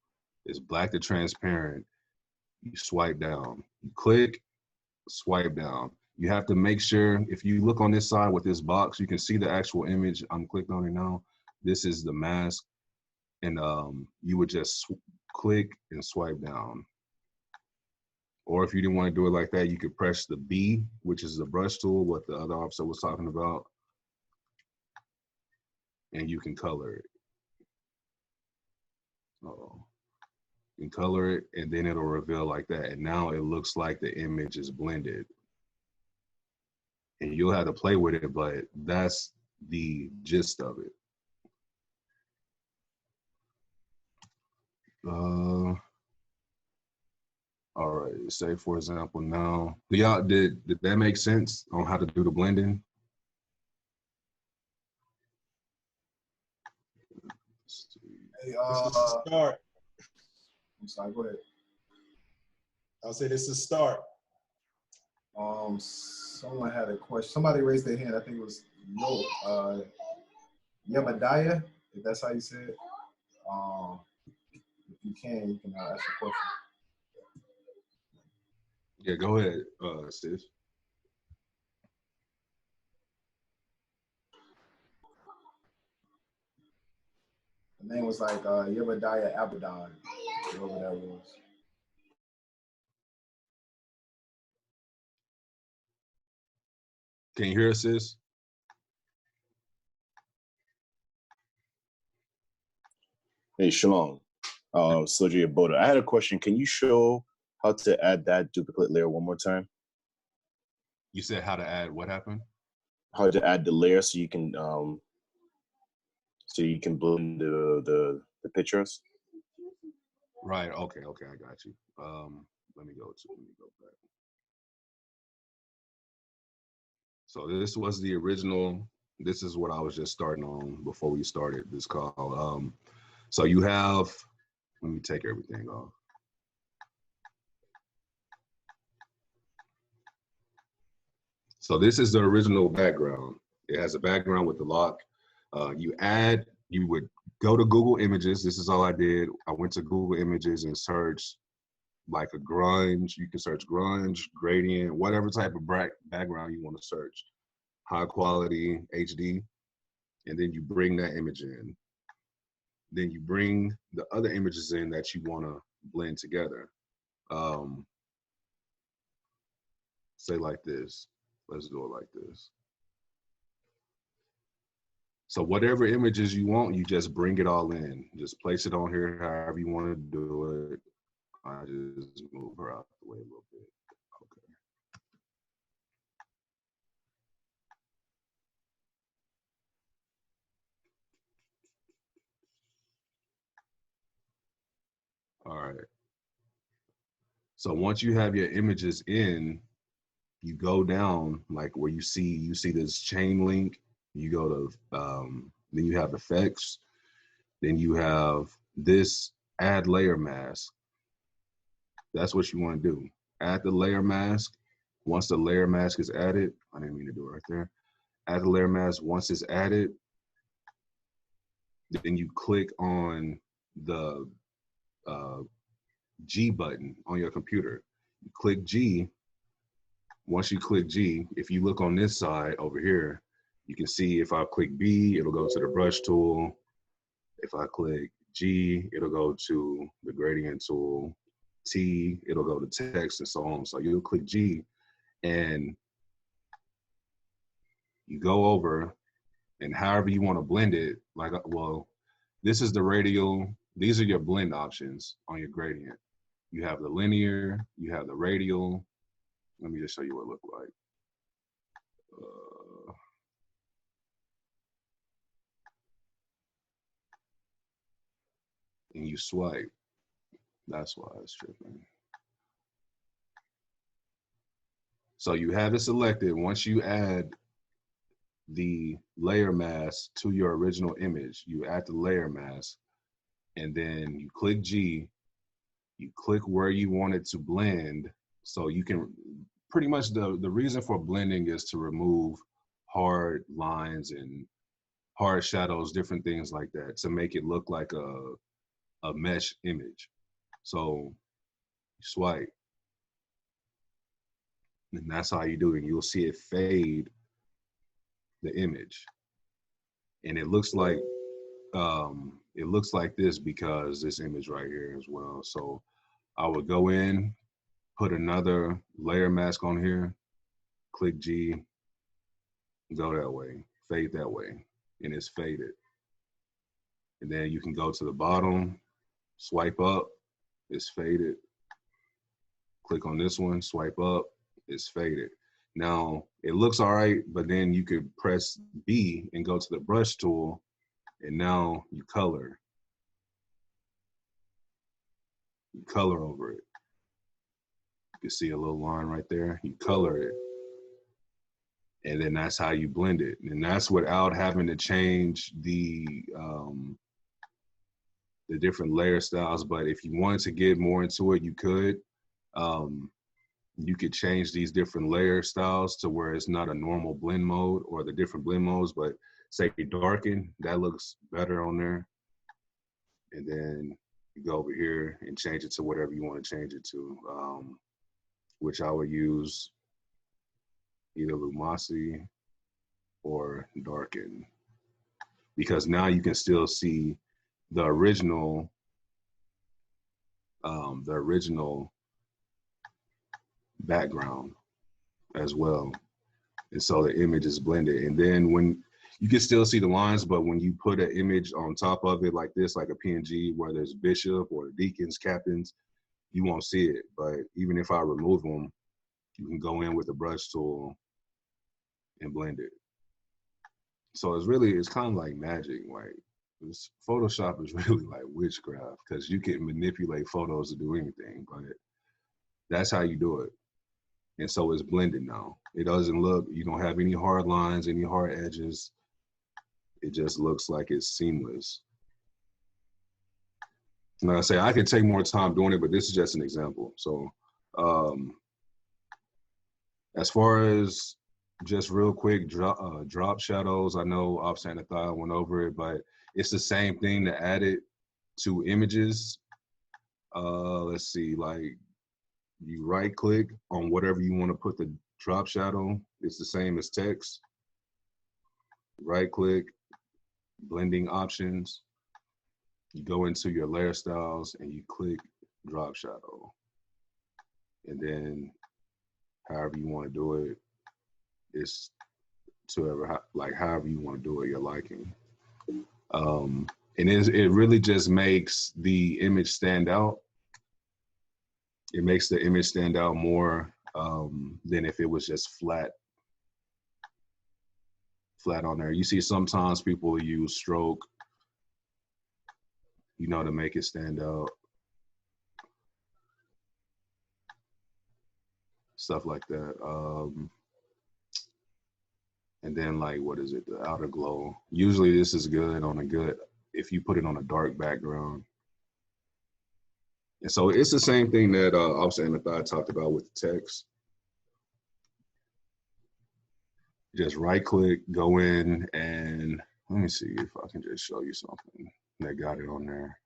It's black to transparent. You swipe down. You click, swipe down. You have to make sure, if you look on this side with this box, you can see the actual image. I'm clicked on it now. This is the mask. And you would just click and swipe down. Or if you didn't want to do it like that, you could press the B, which is the brush tool, what the other officer was talking about. And you can color it. You can color it, and then it'll reveal like that. And now it looks like the image is blended. And you'll have to play with it, but that's the gist of it. All right, say for example now, y'all, did that make sense on how to do the blending? Hey, This is a start. I'm sorry, go ahead. I'll say this is a start. Someone had a question. Somebody raised their hand. I think it was Yebediah, if that's how you say it. If you can ask a question. Yeah, go ahead, sis. The name was like Yebediah Abaddon, whoever that was. Can you hear us, sis? Hey, Shalom. Soji Aboda. I had a question. Can you show how to add that duplicate layer one more time? You said how to add what happened? How to add the layer so you can blend the pictures. Right. Okay. I got you. Let me go back. So this was the original. This is what I was just starting on before we started this call. So you have. Let me take everything off. So this is the original background. It has a background with the lock. You would go to Google Images. This is all I did. I went to Google Images and searched like a grunge. You can search grunge, gradient, whatever type of background you want to search. High quality, HD. And then you bring that image in. Then you bring the other images in that you want to blend together. Say like this. Let's do it like this. So whatever images you want, you just bring it all in. Just place it on here however you want to do it. I just move her out the way a little bit. Okay. All right. So once you have your images in, you go down like where you see this chain link. You go to then you have effects. Then you have this add layer mask. That's what you want to do. Add the layer mask. Once the layer mask is added, I didn't mean to do it right there. Add the layer mask. Once it's added, then you click on the G button on your computer. You click G. Once you click G, if you look on this side over here, you can see if I click B, it'll go to the brush tool. If I click G, it'll go to the gradient tool. T, it'll go to text and so on. So you'll click G and you go over, and however you want to blend it, like, well, this is the radial. These are your blend options on your gradient. You have the linear, you have the radial. Let me just show you what it looked like. And you swipe. That's why it's tripping. So you have it selected. Once you add the layer mask to your original image, you add the layer mask, and then you click G, you click where you want it to blend. So you can pretty much, the reason for blending is to remove hard lines and hard shadows, different things like that, to make it look like a mesh image. So you swipe, and that's how you do it. You'll see it fade the image, and it looks like this because this image right here as well. So I would go in, put another layer mask on here, click G, go that way, fade that way, and it's faded. And then you can go to the bottom, swipe up, it's faded. Click on this one, swipe up, it's faded. Now, it looks all right, but then you could press B and go to the brush tool, and now you color. You color over it. You can see a little line right there. You color it. And then that's how you blend it. And that's without having to change the different layer styles. But if you wanted to get more into it, you could. You could change these different layer styles to where it's not a normal blend mode or the different blend modes, but say darken, that looks better on there. And then you go over here and change it to whatever you want to change it to, which I would use either Lumosity or darken, because now you can still see the original background as well. And so the image is blended. And then when you can still see the lines, but when you put an image on top of it like this, like a PNG where there's bishop or deacons, captains, you won't see it. But even if I remove them, you can go in with the brush tool and blend it. So it's kind of like magic. Like Photoshop is really like witchcraft, because you can manipulate photos to do anything, but that's how you do it. And so it's blended now. It doesn't look, you don't have any hard lines, any hard edges. It just looks like it's seamless. Like I say, I could take more time doing it, but this is just an example. So as far as just real quick, drop shadows, I know Off-Sanathai went over it, but it's the same thing to add it to images. Let's see, like you right click on whatever you want to put the drop shadow. It's the same as text. Right click, blending options. You go into your layer styles and you click drop shadow. And then however you want to do it, it's however you want to do it, your liking. And it really just makes the image stand out. It makes the image stand out more than if it was just flat on there. You see sometimes people use stroke, to make it stand out. Stuff like that. And then like, what is it? The outer glow. Usually this is good if you put it on a dark background. And so it's the same thing that Off-Sanathai talked about with the text. Just right click, go in and Let me see if I can just show you something that got it on there.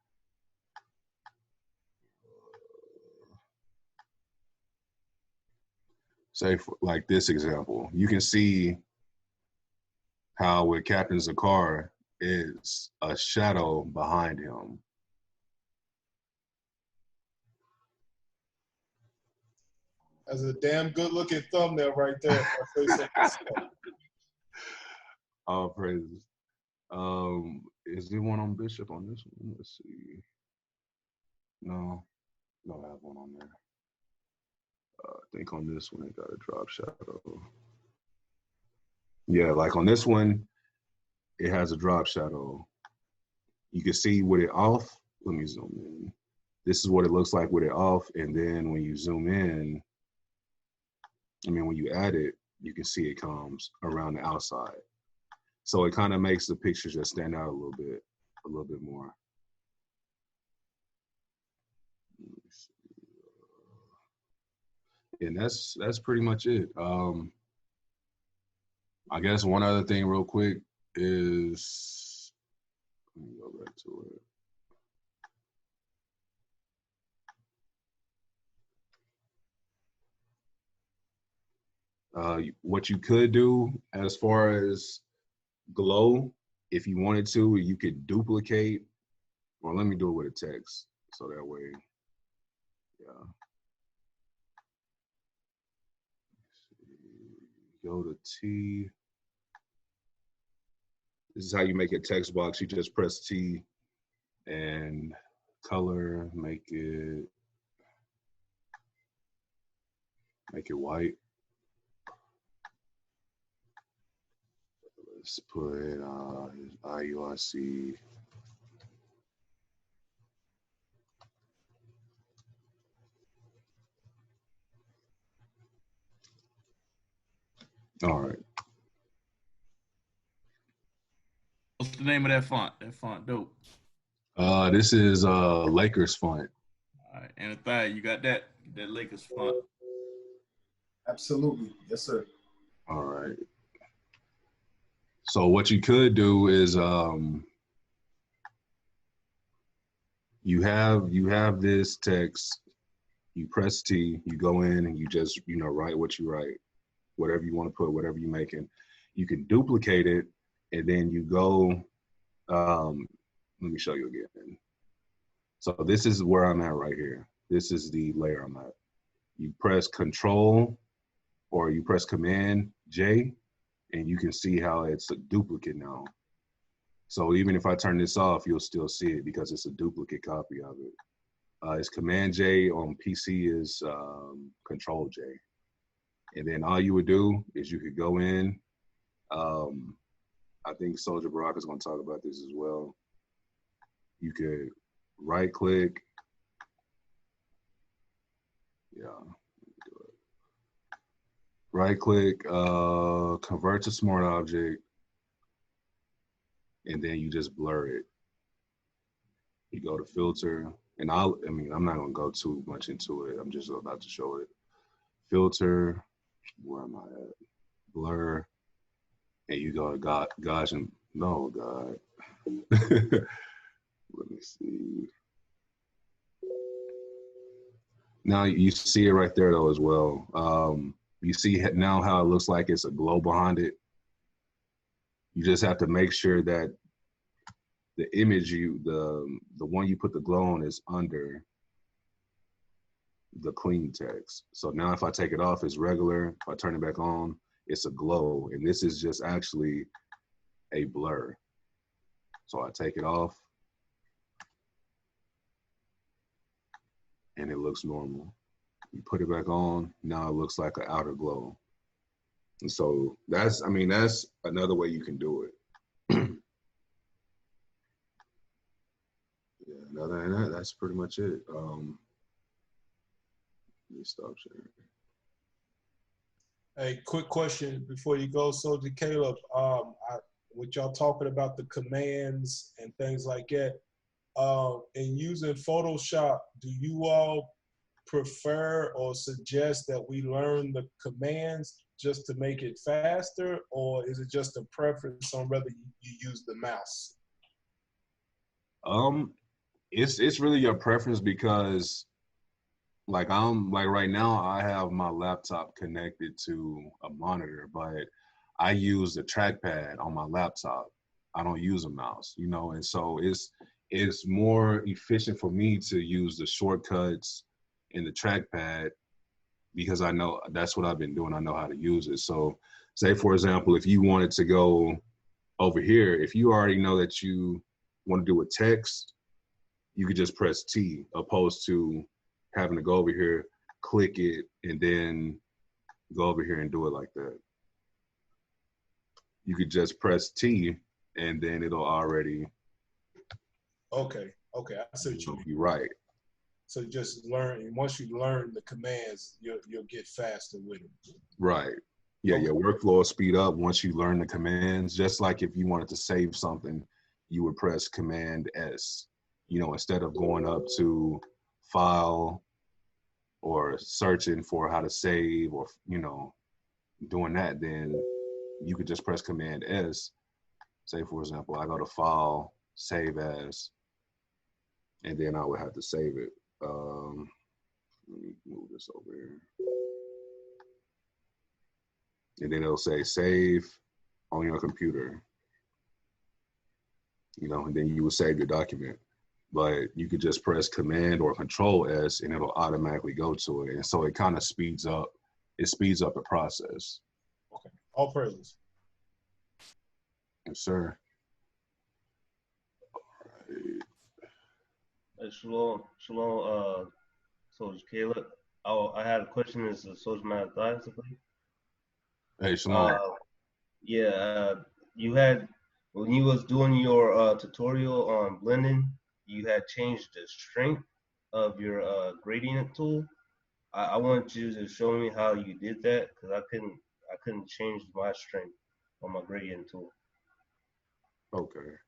Say for, like this example, you can see how with Captain Zakar is a shadow behind him. That's a damn good looking thumbnail right there. If I say so. All praises. Is there one on Bishop on this one? Let's see. No, don't have one on there. I think on this one it got a drop shadow. Yeah, like on this one, it has a drop shadow. You can see with it off. Let me zoom in. This is what it looks like with it off, and then when you zoom in, when you add it, you can see it comes around the outside. So it kind of makes the picture just stand out a little bit more. And that's pretty much it. I guess one other thing real quick is, let me go back to it. What you could do as far as glow, if you wanted to, you could duplicate, or let me do it with a text, so that way, yeah. Go to T. This is how you make a text box. You just press T and color, make it white. Let's put IUIC. All right. What's the name of that font? That font dope. This is Lakers font. All right, and you got that Lakers font. Absolutely, yes, sir. All right. So what you could do is you have this text. You press T. You go in and you just write what you write, whatever you want to put, whatever you're making. You can duplicate it, and then you go. Let me show you again. So this is where I'm at right here. This is the layer I'm at. You press Control, or you press Command J, and you can see how it's a duplicate now. So even if I turn this off, you'll still see it because it's a duplicate copy of it. It's Command J on PC is Control J. And then all you would do is you could go in. I think Soldier Barack is going to talk about this as well. You could right click. Yeah. Right click, convert to smart object, and then you just blur it. You go to filter, and I'm not gonna go too much into it. I'm just about to show it. Filter, where am I at? Blur, and you go to God. Let me see. Now you see it right there though as well. You see now how it looks like it's a glow behind it. You just have to make sure that the image the one you put the glow on is under the clean text. So now if I take it off, it's regular. If I turn it back on, it's a glow. And this is just actually a blur. So I take it off and it looks normal. You put it back on, now it looks like an outer glow. And so that's another way you can do it. Yeah, other than that, that's pretty much it. Let me stop sharing. Hey, quick question before you go, Soldier Caleb. With y'all talking about the commands and things like that, in using Photoshop, do you all prefer or suggest that we learn the commands, just to make it faster, or is it just a preference on whether you use the mouse? It's really your preference, because like right now I have my laptop connected to a monitor, but I use the trackpad on my laptop. I don't use a mouse, you know, and so it's more efficient for me to use the shortcuts in the trackpad, because I know that's what I've been doing. I know how to use it. So say, for example, if you wanted to go over here, if you already know that you want to do a text, you could just press T, opposed to having to go over here, click it, and then go over here and do it like that. You could just press T, and then it'll already. Okay, I see what you mean. Be right. So just learn, and once you learn the commands, you'll get faster with it. Right. Yeah, Okay. your workflow will speed up once you learn the commands. Just like if you wanted to save something, you would press Command S. You know, instead of going up to File or searching for how to save, or, you know, doing that, then you could just press Command S. Say, for example, I go to File, Save As, and then I would have to save it. Let me move this over here. And then it'll say save on your computer, you know, and then you will save your document. But you could just press Command or Control S, and it'll automatically go to it. And so it kind of speeds up the process. Okay, all praises. Yes, sir. Shalom, Soldier Caleb. I had a question as a Soldier Man basically. Hey, Shalom. You had, when you was doing your tutorial on blending, you had changed the strength of your gradient tool. I want you to show me how you did that, because I couldn't change my strength on my gradient tool. Okay.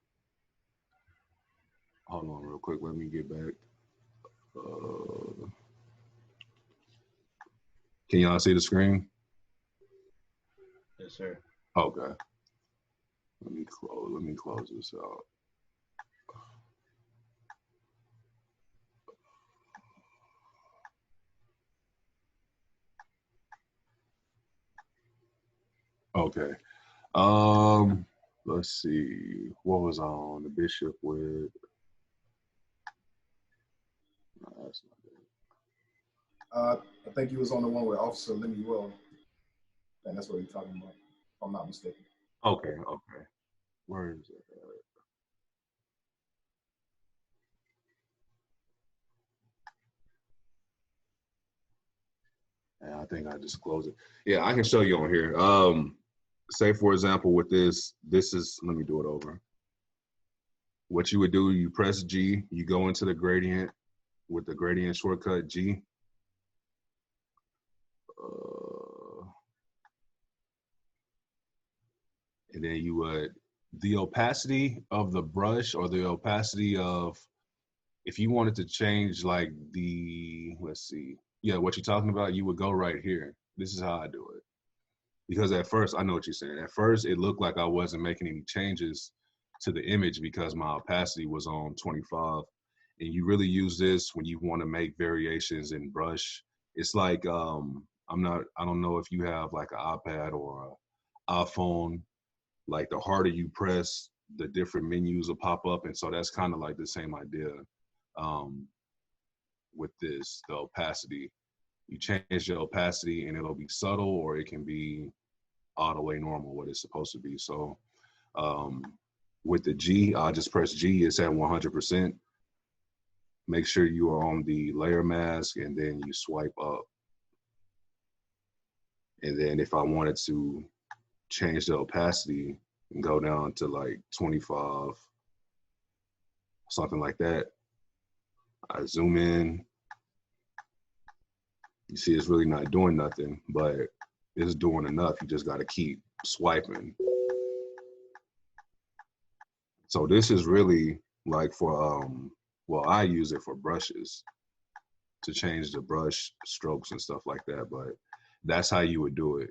Hold on real quick. Let me get back. Can y'all see the screen? Yes, sir. Okay. Let me close this out. Okay. Let's see. What was on the bishop with? No, that's not it. I think he was on the one with Officer Lemuel, and that's what he's talking about, if I'm not mistaken. Okay. Where is it? Yeah, I think I just closed it. Yeah, I can show you on here. Say, for example, with this is, let me do it over. What you would do, you press G, you go into the gradient with the gradient shortcut G. And then you would, the opacity of the brush, or the opacity of, if you wanted to change like the, let's see, yeah, what you're talking about, you would go right here. This is how I do it. Because at first, I know what you're saying. At first, it looked like I wasn't making any changes to the image because my opacity was on 25. And you really use this when you want to make variations in brush. It's like, I don't know if you have like an iPad or an iPhone, like the harder you press, the different menus will pop up. And so that's kind of like the same idea with this, the opacity. You change the opacity and it'll be subtle, or it can be all the way normal, what it's supposed to be. So with the G, I'll just press G, it's at 100%. Make sure you are on the layer mask, and then you swipe up. And then if I wanted to change the opacity and go down to like 25, something like that, I zoom in. You see, it's really not doing nothing, but it's doing enough. You just got to keep swiping. So this is really like for, well, I use it for brushes to change the brush strokes and stuff like that, but that's how you would do it.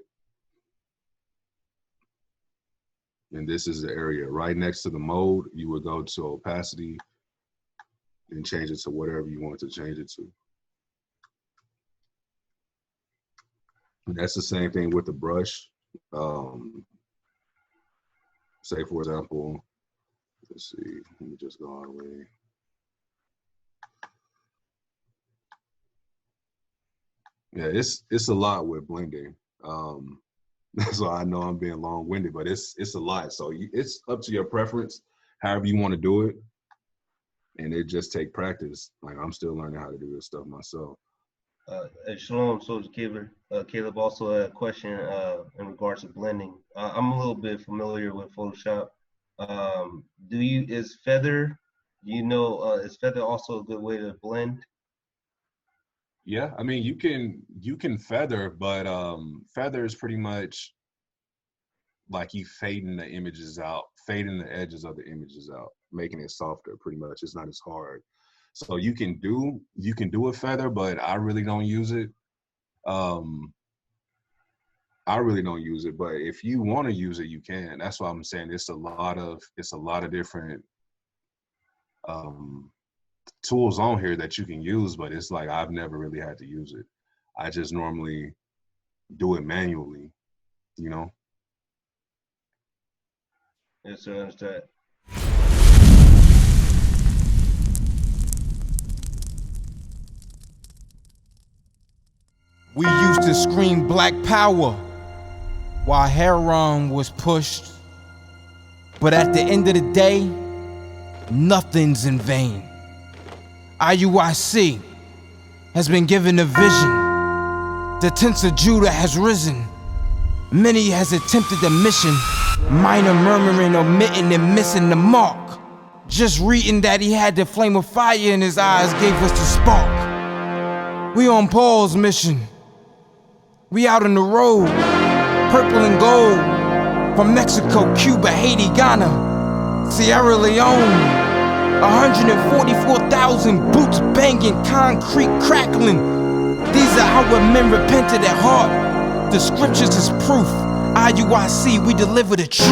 And this is the area right next to the mode. You would go to opacity and change it to whatever you want to change it to. And that's the same thing with the brush. Say, for example, let's see, let me just go all the way. Yeah, it's a lot with blending. So I know I'm being long-winded, but it's a lot. So it's up to your preference, however you want to do it. And it just take practice. Like, I'm still learning how to do this stuff myself. Shalom, Soldier Caleb also had a question in regards to blending. I'm a little bit familiar with Photoshop. Is feather also a good way to blend? Yeah, I mean, you can feather, but feather is pretty much like you fading the images out, fading the edges of the images out, making it softer. Pretty much, it's not as hard. So you can do a feather, but I really don't use it. But if you want to use it, you can. That's why I'm saying it's a lot of different tools on here that you can use, but it's like I've never really had to use it. I just normally do it manually, you know? Yes, sir, I understand. We used to scream black power while heroin was pushed. But at the end of the day, nothing's in vain. IUIC has been given a vision. The tents of Judah has risen. Many has attempted the mission. Minor murmuring, omitting, and missing the mark. Just reading that he had the flame of fire in his eyes gave us the spark. We on Paul's mission. We out on the road, purple and gold. From Mexico, Cuba, Haiti, Ghana, Sierra Leone. 144,000 boots banging, concrete crackling. These are our men repented at heart. The scriptures is proof. IUIC, we deliver the truth.